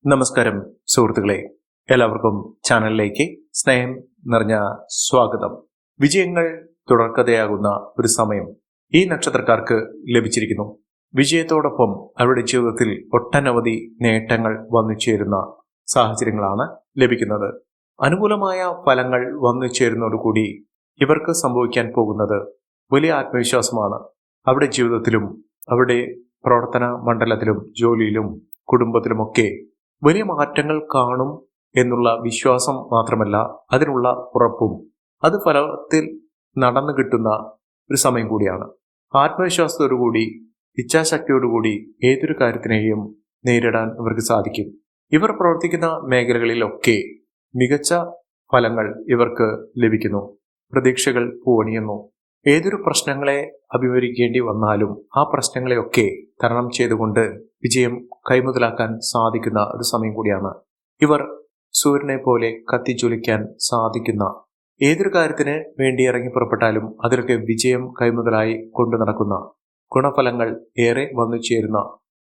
നമസ്കാരം സുഹൃത്തുക്കളെ, എല്ലാവർക്കും ചാനലിലേക്ക് സ്നേഹം നിറഞ്ഞ സ്വാഗതം. വിജയങ്ങൾ തുടർക്കഥയാകുന്ന ഒരു സമയം ഈ നക്ഷത്രക്കാർക്ക് ലഭിച്ചിരിക്കുന്നു. വിജയത്തോടൊപ്പം അവരുടെ ജീവിതത്തിൽ ഒട്ടനവധി നേട്ടങ്ങൾ വന്നു ചേരുന്ന സാഹചര്യങ്ങളാണ് ലഭിക്കുന്നത്. അനുകൂലമായ ഫലങ്ങൾ വന്നു ചേരുന്നതോടുകൂടി ഇവർക്ക് സംഭവിക്കാൻ പോകുന്നത് വലിയ ആത്മവിശ്വാസമാണ്. അവരുടെ ജീവിതത്തിലും അവരുടെ പ്രവർത്തന മണ്ഡലത്തിലും ജോലിയിലും കുടുംബത്തിലുമൊക്കെ വലിയ മാറ്റങ്ങൾ കാണും എന്നുള്ള വിശ്വാസം മാത്രമല്ല, അതിനുള്ള ഉറപ്പും അത് ഫലത്തിൽ നടന്നു കിട്ടുന്ന ഒരു സമയം കൂടിയാണ്. ആത്മവിശ്വാസത്തോടുകൂടി ഇച്ഛാശക്തിയോടുകൂടി ഏതൊരു കാര്യത്തിനെയും നേരിടാൻ ഇവർക്ക് സാധിക്കും. ഇവർ പ്രവർത്തിക്കുന്ന മേഖലകളിലൊക്കെ മികച്ച ഫലങ്ങൾ ഇവർക്ക് ലഭിക്കുന്നു. പ്രതീക്ഷകൾ പൂവണിയുന്നു. ഏതൊരു പ്രശ്നങ്ങളെ അഭിമുഖീകരിക്കേണ്ടി വന്നാലും ആ പ്രശ്നങ്ങളെയൊക്കെ തരണം ചെയ്തുകൊണ്ട് വിജയം കൈമുതലാക്കാൻ സാധിക്കുന്ന ഒരു സമയം കൂടിയാണ്. ഇവർ സൂര്യനെ പോലെ കത്തിജ്വലിക്കാൻ സാധിക്കുന്ന ഏതൊരു കാര്യത്തിന് വേണ്ടി ഇറങ്ങി പുറപ്പെട്ടാലും അതിലൊക്കെ വിജയം കൈമുതലായി കൊണ്ടു നടക്കുന്ന, ഗുണഫലങ്ങൾ ഏറെ വന്നു ചേരുന്ന,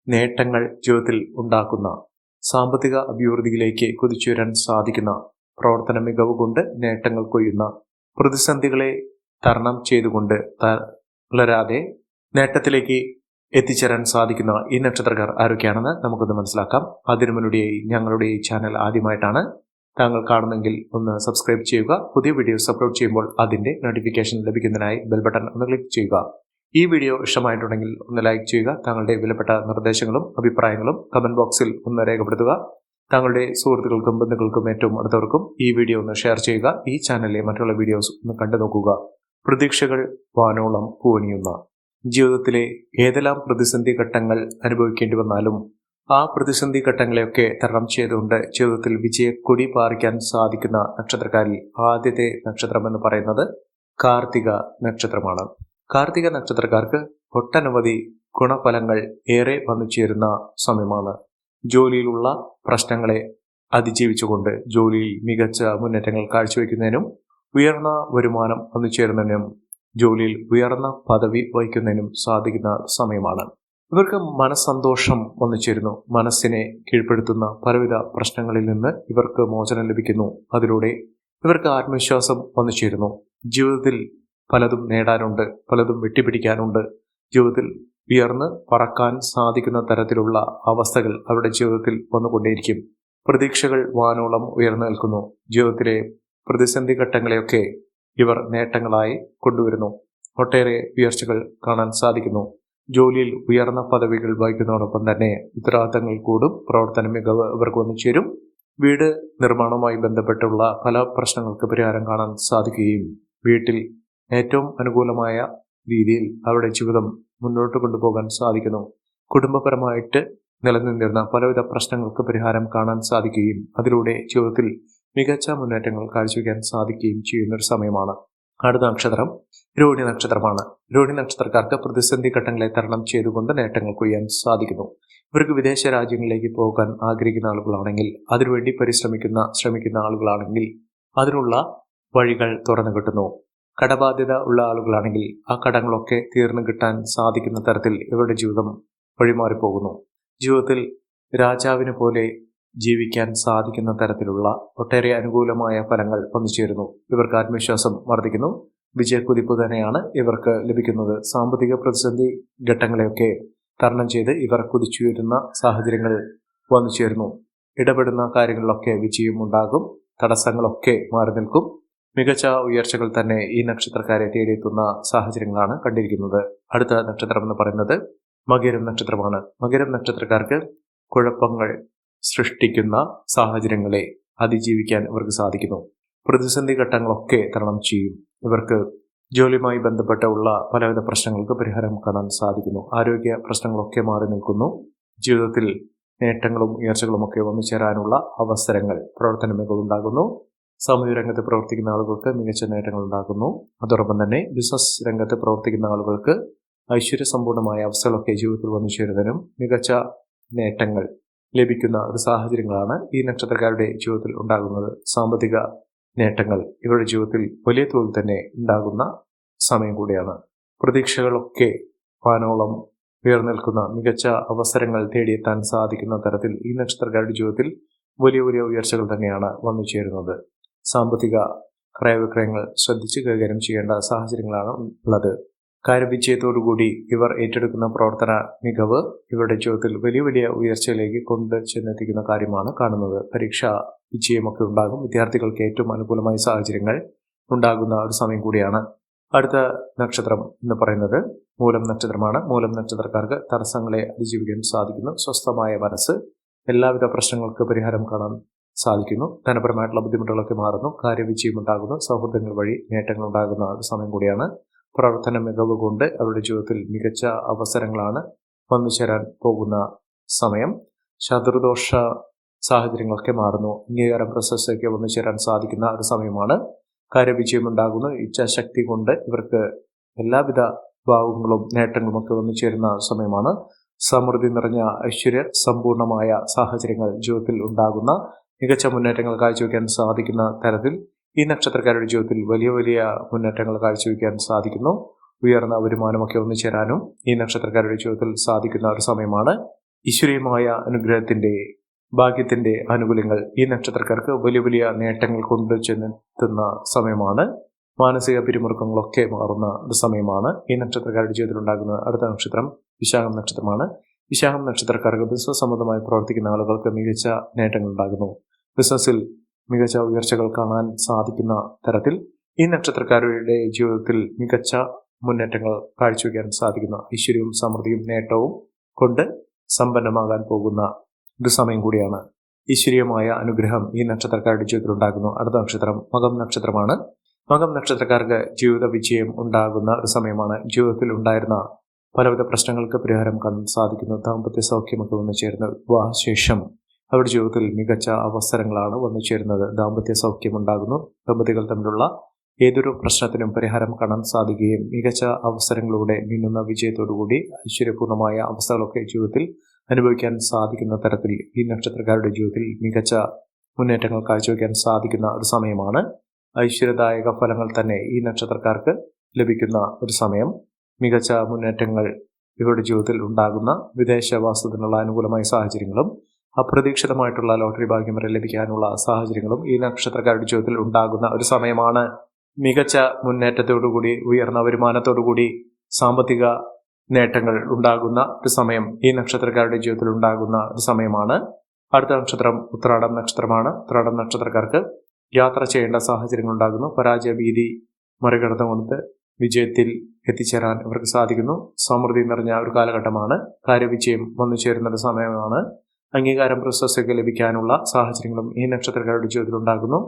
നേട്ടങ്ങൾ ജീവിതത്തിൽ ഉണ്ടാക്കുന്ന, സാമ്പത്തിക അഭിവൃദ്ധിയിലേക്ക് കുതിച്ചുയരാൻ സാധിക്കുന്ന, പ്രവർത്തന മികവ് കൊണ്ട് നേട്ടങ്ങൾ കൊയ്യുന്ന, പ്രതിസന്ധികളെ തരണം ചെയ്തുകൊണ്ട് തളരാതെ നേട്ടത്തിലേക്ക് എത്തിച്ചേരാൻ സാധിക്കുന്ന ഈ നക്ഷത്രക്കാർ ആരൊക്കെയാണെന്ന് നമുക്കൊന്ന് മനസ്സിലാക്കാം. അതിനു മുന്നോടിയായി ഞങ്ങളുടെ ഈ ചാനൽ ആദ്യമായിട്ടാണ് താങ്കൾ കാണുന്നെങ്കിൽ ഒന്ന് സബ്സ്ക്രൈബ് ചെയ്യുക. പുതിയ വീഡിയോസ് അപ്ലോഡ് ചെയ്യുമ്പോൾ അതിന്റെ നോട്ടിഫിക്കേഷൻ ലഭിക്കുന്നതിനായി ബെൽ ബട്ടൺ ഒന്ന് ക്ലിക്ക് ചെയ്യുക. ഈ വീഡിയോ ഇഷ്ടമായിട്ടുണ്ടെങ്കിൽ ഒന്ന് ലൈക്ക് ചെയ്യുക. താങ്കളുടെ വിലപ്പെട്ട നിർദ്ദേശങ്ങളും അഭിപ്രായങ്ങളും കമന്റ് ബോക്സിൽ ഒന്ന് രേഖപ്പെടുത്തുക. താങ്കളുടെ സുഹൃത്തുക്കൾക്കും ബന്ധുക്കൾക്കും ഏറ്റവും അടുത്തവർക്കും ഈ വീഡിയോ ഒന്ന് ഷെയർ ചെയ്യുക. ഈ ചാനലിലെ മറ്റുള്ള വീഡിയോസ് ഒന്ന് കണ്ടു നോക്കുക. പ്രതീക്ഷകൾ വാനോളം പൂവണിയുന്ന, ജീവിതത്തിലെ ഏതെല്ലാം പ്രതിസന്ധി ഘട്ടങ്ങൾ അനുഭവിക്കേണ്ടി വന്നാലും ആ പ്രതിസന്ധി ഘട്ടങ്ങളെയൊക്കെ തരണം ചെയ്തുകൊണ്ട് ജീവിതത്തിൽ വിജയക്കൊടി പാറിക്കാൻ സാധിക്കുന്ന നക്ഷത്രക്കാരിൽ ആദ്യത്തെ നക്ഷത്രം എന്ന് പറയുന്നത് കാർത്തിക നക്ഷത്രമാണ്. കാർത്തിക നക്ഷത്രക്കാർക്ക് ഒട്ടനവധി ഗുണഫലങ്ങൾ ഏറെ വന്നു ചേരുന്ന സമയമാണ്. ജോലിയിലുള്ള പ്രശ്നങ്ങളെ അതിജീവിച്ചുകൊണ്ട് ജോലിയിൽ മികച്ച മുന്നേറ്റങ്ങൾ കാഴ്ചവെക്കുന്നതിനും ഉയർന്ന വരുമാനം വന്നു ചേരുന്നതിനും ജോലിയിൽ ഉയർന്ന പദവി വഹിക്കുന്നതിനും സാധിക്കുന്ന സമയമാണ്. ഇവർക്ക് മനസ്സന്തോഷം വന്നു ചേരുന്നു. മനസ്സിനെ കീഴ്പ്പെടുത്തുന്ന പലവിധ പ്രശ്നങ്ങളിൽ നിന്ന് ഇവർക്ക് മോചനം ലഭിക്കുന്നു. അതിലൂടെ ഇവർക്ക് ആത്മവിശ്വാസം വന്നു ചേരുന്നു. ജീവിതത്തിൽ പലതും നേടാനുണ്ട്, പലതും വെട്ടിപ്പിടിക്കാനുണ്ട്. ജീവിതത്തിൽ ഉയർന്ന് പറക്കാൻ സാധിക്കുന്ന തരത്തിലുള്ള അവസ്ഥകൾ അവരുടെ ജീവിതത്തിൽ വന്നുകൊണ്ടേയിരിക്കും. പ്രതീക്ഷകൾ വാനോളം ഉയർന്നു നിൽക്കുന്നു. ജീവിതത്തിലെ പ്രതിസന്ധി ഘട്ടങ്ങളെയൊക്കെ ഇവർ നേട്ടങ്ങളായി കൊണ്ടുവരുന്നു. ഒട്ടേറെ ഉയർച്ചകൾ കാണാൻ സാധിക്കുന്നു. ജോലിയിൽ ഉയർന്ന പദവികൾ വഹിക്കുന്നതോടൊപ്പം തന്നെ ഉത്തരവാദിത്തങ്ങൾ കൂടും. പ്രവർത്തന മികവ് ഇവർക്ക് വന്നു ചേരും. വീട് നിർമ്മാണവുമായി ബന്ധപ്പെട്ടുള്ള പല പ്രശ്നങ്ങൾക്ക് പരിഹാരം കാണാൻ സാധിക്കുകയും വീട്ടിൽ ഏറ്റവും അനുകൂലമായ രീതിയിൽ അവരുടെ ജീവിതം മുന്നോട്ട് കൊണ്ടുപോകാൻ സാധിക്കുന്നു. കുടുംബപരമായിട്ട് നിലനിന്നിരുന്ന പലവിധ പ്രശ്നങ്ങൾക്ക് പരിഹാരം കാണാൻ സാധിക്കുകയും അതിലൂടെ ജീവിതത്തിൽ മികച്ച മുന്നേറ്റങ്ങൾ കാഴ്ചവെക്കാൻ സാധിക്കുകയും ചെയ്യുന്ന ഒരു സമയമാണ്. അടുത്ത നക്ഷത്രം രോഹിണി നക്ഷത്രമാണ്. രോഹിണി നക്ഷത്രക്കാർക്ക് പ്രതിസന്ധി ഘട്ടങ്ങളെ തരണം ചെയ്തുകൊണ്ട് നേട്ടങ്ങൾ കൊയ്യാൻ സാധിക്കുന്നു. ഇവർക്ക് വിദേശ രാജ്യങ്ങളിലേക്ക് പോകാൻ ആഗ്രഹിക്കുന്ന ആളുകളാണെങ്കിൽ, അതിനുവേണ്ടി ശ്രമിക്കുന്ന ആളുകളാണെങ്കിൽ അതിനുള്ള വഴികൾ തുറന്നു കിട്ടുന്നു. കടബാധ്യത ഉള്ള ആളുകളാണെങ്കിൽ ആ കടങ്ങളൊക്കെ തീർന്നു കിട്ടാൻ സാധിക്കുന്ന തരത്തിൽ ഇവരുടെ ജീവിതം വഴിമാറിപ്പോകുന്നു. ജീവിതത്തിൽ രാജാവിനെ പോലെ ജീവിക്കാൻ സാധിക്കുന്ന തരത്തിലുള്ള ഒട്ടേറെ അനുകൂലമായ ഫലങ്ങൾ വന്നു ചേരുന്നു. ഇവർക്ക് ആത്മവിശ്വാസം വർദ്ധിക്കുന്നു. വിജയക്കുതിപ്പ് തന്നെയാണ് ഇവർക്ക് ലഭിക്കുന്നത്. സാമ്പത്തിക പ്രതിസന്ധി ഘട്ടങ്ങളെയൊക്കെ തരണം ചെയ്ത് ഇവർ കുതിച്ചുയരുന്ന സാഹചര്യങ്ങൾ വന്നു ചേരുന്നു. ഇടപെടുന്ന കാര്യങ്ങളിലൊക്കെ വിജയം ഉണ്ടാകും. തടസ്സങ്ങളൊക്കെ മാറി നിൽക്കും. മികച്ച ഉയർച്ചകൾ തന്നെ ഈ നക്ഷത്രക്കാരെ തേടിയെത്തുന്ന സാഹചര്യങ്ങളാണ് കണ്ടിരിക്കുന്നത്. അടുത്ത നക്ഷത്രം എന്ന് പറയുന്നത് മകരം നക്ഷത്രമാണ്. മകരം നക്ഷത്രക്കാർക്ക് കുഴപ്പങ്ങൾ സൃഷ്ടിക്കുന്ന സാഹചര്യങ്ങളെ അതിജീവിക്കാൻ ഇവർക്ക് സാധിക്കുന്നു. പ്രതിസന്ധി ഘട്ടങ്ങളൊക്കെ തരണം ചെയ്യും. ഇവർക്ക് ജോലിയുമായി ബന്ധപ്പെട്ടുള്ള പലവിധ പ്രശ്നങ്ങൾക്ക് പരിഹാരം കാണാൻ സാധിക്കുന്നു. ആരോഗ്യ പ്രശ്നങ്ങളൊക്കെ മാറി നിൽക്കുന്നു. ജീവിതത്തിൽ നേട്ടങ്ങളും ഉയർച്ചകളുമൊക്കെ വന്നു ചേരാനുള്ള അവസരങ്ങൾ, പ്രവർത്തന മികവുണ്ടാകുന്നു. സാമൂഹ്യ രംഗത്ത് പ്രവർത്തിക്കുന്ന ആളുകൾക്ക് മികച്ച നേട്ടങ്ങൾ ഉണ്ടാകുന്നു. അതോടൊപ്പം തന്നെ ബിസിനസ് രംഗത്ത് പ്രവർത്തിക്കുന്ന ആളുകൾക്ക് ഐശ്വര്യസമ്പൂർണമായ അവസ്ഥകളൊക്കെ ജീവിതത്തിൽ വന്നു ചേരുന്നതിനും മികച്ച നേട്ടങ്ങൾ ലഭിക്കുന്ന ഒരു സാഹചര്യങ്ങളാണ് ഈ നക്ഷത്രക്കാരുടെ ജീവിതത്തിൽ ഉണ്ടാകുന്നത്. സാമ്പത്തിക നേട്ടങ്ങൾ ഇവരുടെ ജീവിതത്തിൽ വലിയ തോതിൽ തന്നെ ഉണ്ടാകുന്ന സമയം കൂടിയാണ്. പ്രതീക്ഷകളൊക്കെ വാനോളം ഉയർന്നിൽക്കുന്ന മികച്ച അവസരങ്ങൾ തേടിയെത്താൻ സാധിക്കുന്ന തരത്തിൽ ഈ നക്ഷത്രക്കാരുടെ ജീവിതത്തിൽ വലിയ വലിയ ഉയർച്ചകൾ തന്നെയാണ് വന്നു ചേരുന്നത്. സാമ്പത്തിക ക്രയവിക്രയങ്ങൾ ശ്രദ്ധിച്ച് കൈകാര്യം ചെയ്യേണ്ട സാഹചര്യങ്ങളാണ് ഉള്ളത്. കാര്യവിജയത്തോടുകൂടി ഇവർ ഏറ്റെടുക്കുന്ന പ്രവർത്തന മികവ് ഇവരുടെ ജീവിതത്തിൽ വലിയ വലിയ ഉയർച്ചയിലേക്ക് കൊണ്ട് ചെന്നെത്തിക്കുന്ന കാര്യമാണ് കാണുന്നത്. പരീക്ഷാ വിജയമൊക്കെ ഉണ്ടാകും. വിദ്യാർത്ഥികൾക്ക് ഏറ്റവും അനുകൂലമായ സാഹചര്യങ്ങൾ ഉണ്ടാകുന്ന ഒരു സമയം കൂടിയാണ്. അടുത്ത നക്ഷത്രം എന്ന് പറയുന്നത് മൂലം നക്ഷത്രമാണ്. മൂലം നക്ഷത്രക്കാർക്ക് തടസ്സങ്ങളെ അതിജീവിക്കാൻ സാധിക്കുന്നു. സ്വസ്ഥമായ മനസ്സ്, എല്ലാവിധ പ്രശ്നങ്ങൾക്ക് പരിഹാരം കാണാൻ സാധിക്കുന്നു. ധനപരമായിട്ടുള്ള ബുദ്ധിമുട്ടുകളൊക്കെ മാറുന്നു. കാര്യവിജയം ഉണ്ടാകുന്നു. സൗഹൃദങ്ങൾ വഴി നേട്ടങ്ങൾ ഉണ്ടാകുന്ന ഒരു സമയം കൂടിയാണ്. പ്രവർത്തന മികവ് കൊണ്ട് അവരുടെ ജീവിതത്തിൽ മികച്ച അവസരങ്ങളാണ് വന്നു ചേരാൻ പോകുന്ന സമയം. ശത്രുദോഷ സാഹചര്യങ്ങളൊക്കെ മാറുന്നു. അംഗീകാരം പ്രശസ്തിയൊക്കെ വന്നു ചേരാൻ സാധിക്കുന്ന ഒരു സമയമാണ്. കാര്യവിജയം ഉണ്ടാകുന്നു. ഇച്ഛാശക്തി കൊണ്ട് ഇവർക്ക് എല്ലാവിധ ഭാവങ്ങളും നേട്ടങ്ങളും ഒക്കെ വന്നു ചേരുന്ന സമയമാണ്. സമൃദ്ധി നിറഞ്ഞ ഐശ്വര്യ സമ്പൂർണമായ സാഹചര്യങ്ങൾ ജീവിതത്തിൽ ഉണ്ടാകുന്ന മികച്ച മുന്നേറ്റങ്ങൾ കാഴ്ചവെക്കാൻ സാധിക്കുന്ന തരത്തിൽ ഈ നക്ഷത്രക്കാരുടെ ജീവിതത്തിൽ വലിയ വലിയ മുന്നേറ്റങ്ങൾ കാഴ്ചവെക്കാൻ സാധിക്കുന്നു. ഉയർന്ന വരുമാനമൊക്കെ ഒന്നു ചേരാനും ഈ നക്ഷത്രക്കാരുടെ ജീവിതത്തിൽ സാധിക്കുന്ന ഒരു സമയമാണ്. ഈശ്വരീയമായ അനുഗ്രഹത്തിന്റെ ഭാഗ്യത്തിന്റെ ആനുകൂല്യങ്ങൾ ഈ നക്ഷത്രക്കാർക്ക് വലിയ വലിയ നേട്ടങ്ങൾ കൊണ്ടു ചെന്നെത്തുന്ന സമയമാണ്. മാനസിക പിരിമുറുക്കങ്ങളൊക്കെ മാറുന്ന ഒരു സമയമാണ്. ഈ നക്ഷത്രക്കാരുടെ ജീവിതത്തിൽ ഉണ്ടാകുന്ന അടുത്ത നക്ഷത്രം വിശാഖം നക്ഷത്രമാണ്. വിശാഖം നക്ഷത്രക്കാർക്ക് ബിസിനസ് സംബന്ധമായി പ്രവർത്തിക്കുന്ന ആളുകൾക്ക് മികച്ച നേട്ടങ്ങൾ ഉണ്ടാകുന്നു. ബിസിനസ്സിൽ മികച്ച ഉയർച്ചകൾ കാണാൻ സാധിക്കുന്ന തരത്തിൽ ഈ നക്ഷത്രക്കാരുടെ ജീവിതത്തിൽ മികച്ച മുന്നേറ്റങ്ങൾ കാഴ്ചവെക്കാൻ സാധിക്കുന്ന ഐശ്വര്യവും സമൃദ്ധിയും നേട്ടവും കൊണ്ട് സമ്പന്നമാകാൻ പോകുന്ന ഒരു സമയം കൂടിയാണ്. ഈശ്വരീയമായ അനുഗ്രഹം ഈ നക്ഷത്രക്കാരുടെ ജീവിതത്തിൽ ഉണ്ടാകുന്നു. അടുത്ത നക്ഷത്രം മകം നക്ഷത്രമാണ്. മകം നക്ഷത്രക്കാർക്ക് ജീവിത വിജയം ഉണ്ടാകുന്ന ഒരു സമയമാണ്. ജീവിതത്തിൽ ഉണ്ടായിരുന്ന പലവിധ പ്രശ്നങ്ങൾക്ക് പരിഹാരം കാണാൻ സാധിക്കുന്നു. ദാമ്പത്യ സൗഖ്യമൊക്കെ വന്നു ചേരുന്ന വിവാഹശേഷം അവരുടെ ജീവിതത്തിൽ മികച്ച അവസരങ്ങളാണ് വന്നു ചേരുന്നത്. ദാമ്പത്യ സൗഖ്യം ഉണ്ടാകുന്നു. ദമ്പതികൾ തമ്മിലുള്ള ഏതൊരു പ്രശ്നത്തിനും പരിഹാരം കാണാൻ സാധിക്കുകയും മികച്ച അവസരങ്ങളിലൂടെ മിന്നുന്ന വിജയത്തോടുകൂടി ഐശ്വര്യപൂർണമായ അവസ്ഥകളൊക്കെ ജീവിതത്തിൽ അനുഭവിക്കാൻ സാധിക്കുന്ന തരത്തിൽ ഈ നക്ഷത്രക്കാരുടെ ജീവിതത്തിൽ മികച്ച മുന്നേറ്റങ്ങൾ കാഴ്ചവെക്കാൻ സാധിക്കുന്ന ഒരു സമയമാണ്. ഐശ്വര്യദായക ഫലങ്ങൾ തന്നെ ഈ നക്ഷത്രക്കാർക്ക് ലഭിക്കുന്ന ഒരു സമയം. മികച്ച മുന്നേറ്റങ്ങൾ ഇവരുടെ ജീവിതത്തിൽ ഉണ്ടാകുന്ന വിദേശവാസത്തിനുള്ള അനുകൂലമായ സാഹചര്യങ്ങളും അപ്രതീക്ഷിതമായിട്ടുള്ള ലോട്ടറി ഭാഗ്യം വരെ ലഭിക്കാനുള്ള സാഹചര്യങ്ങളും ഈ നക്ഷത്രക്കാരുടെ ജീവിതത്തിൽ ഉണ്ടാകുന്ന ഒരു സമയമാണ്. മികച്ച മുന്നേറ്റത്തോടുകൂടി ഉയർന്ന വരുമാനത്തോടുകൂടി സാമ്പത്തിക നേട്ടങ്ങൾ ഉണ്ടാകുന്ന ഒരു സമയം ഈ നക്ഷത്രക്കാരുടെ ജീവിതത്തിൽ ഉണ്ടാകുന്ന ഒരു സമയമാണ്. അടുത്ത നക്ഷത്രം ഉത്രാടം നക്ഷത്രമാണ്. ഉത്രാടം നക്ഷത്രക്കാർക്ക് യാത്ര ചെയ്യേണ്ട സാഹചര്യങ്ങൾ ഉണ്ടാകുന്നു. പരാജയ ഭീതി മറികടന്നുകൊണ്ട് വിജയത്തിൽ എത്തിച്ചേരാൻ ഇവർക്ക് സാധിക്കുന്നു. സമൃദ്ധി നിറഞ്ഞ ഒരു കാലഘട്ടമാണ്. കാര്യവിജയം വന്നു ചേരുന്ന ഒരു സമയമാണ്. അംഗീകാരം പ്രശസ്തിയൊക്കെ ലഭിക്കാനുള്ള സാഹചര്യങ്ങളും ഈ നക്ഷത്രക്കാരുടെ ജീവിതത്തിൽ ഉണ്ടാകുന്നു.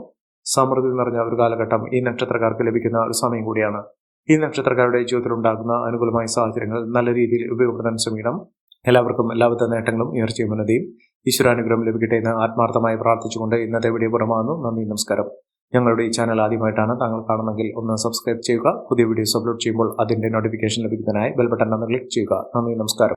സമൃദ്ധി നിറഞ്ഞ ഒരു കാലഘട്ടം ഈ നക്ഷത്രക്കാർക്ക് ലഭിക്കുന്ന ഒരു സമയം കൂടിയാണ്. ഈ നക്ഷത്രക്കാരുടെ ജീവിതത്തിൽ ഉണ്ടാകുന്ന അനുകൂലമായ സാഹചര്യങ്ങൾ നല്ല രീതിയിൽ ഉപയോഗപ്പെടുത്താൻ ശ്രമിക്കണം. എല്ലാവർക്കും എല്ലാവിധ നേട്ടങ്ങളും ഉയർച്ചയും ഉന്നതിയും ഈശ്വരാനുഗ്രഹം ലഭിക്കട്ടെ എന്ന് ആത്മാർത്ഥമായി പ്രാർത്ഥിച്ചുകൊണ്ട് ഇന്നത്തെ വീഡിയോ പുറമാകുന്നു. നന്ദി, നമസ്കാരം. ഞങ്ങളുടെ ഈ ചാനൽ ആദ്യമായിട്ടാണ് താങ്കൾ കാണുന്നെങ്കിൽ ഒന്ന് സബ്സ്ക്രൈബ് ചെയ്യുക. പുതിയ വീഡിയോസ് അപ്ലോഡ് ചെയ്യുമ്പോൾ അതിന്റെ നോട്ടിഫിക്കേഷൻ ലഭിക്കുന്നതിനായി ബെൽ ബട്ടൺ ഒന്ന് ക്ലിക്ക് ചെയ്യുക. നന്ദി, നമസ്കാരം.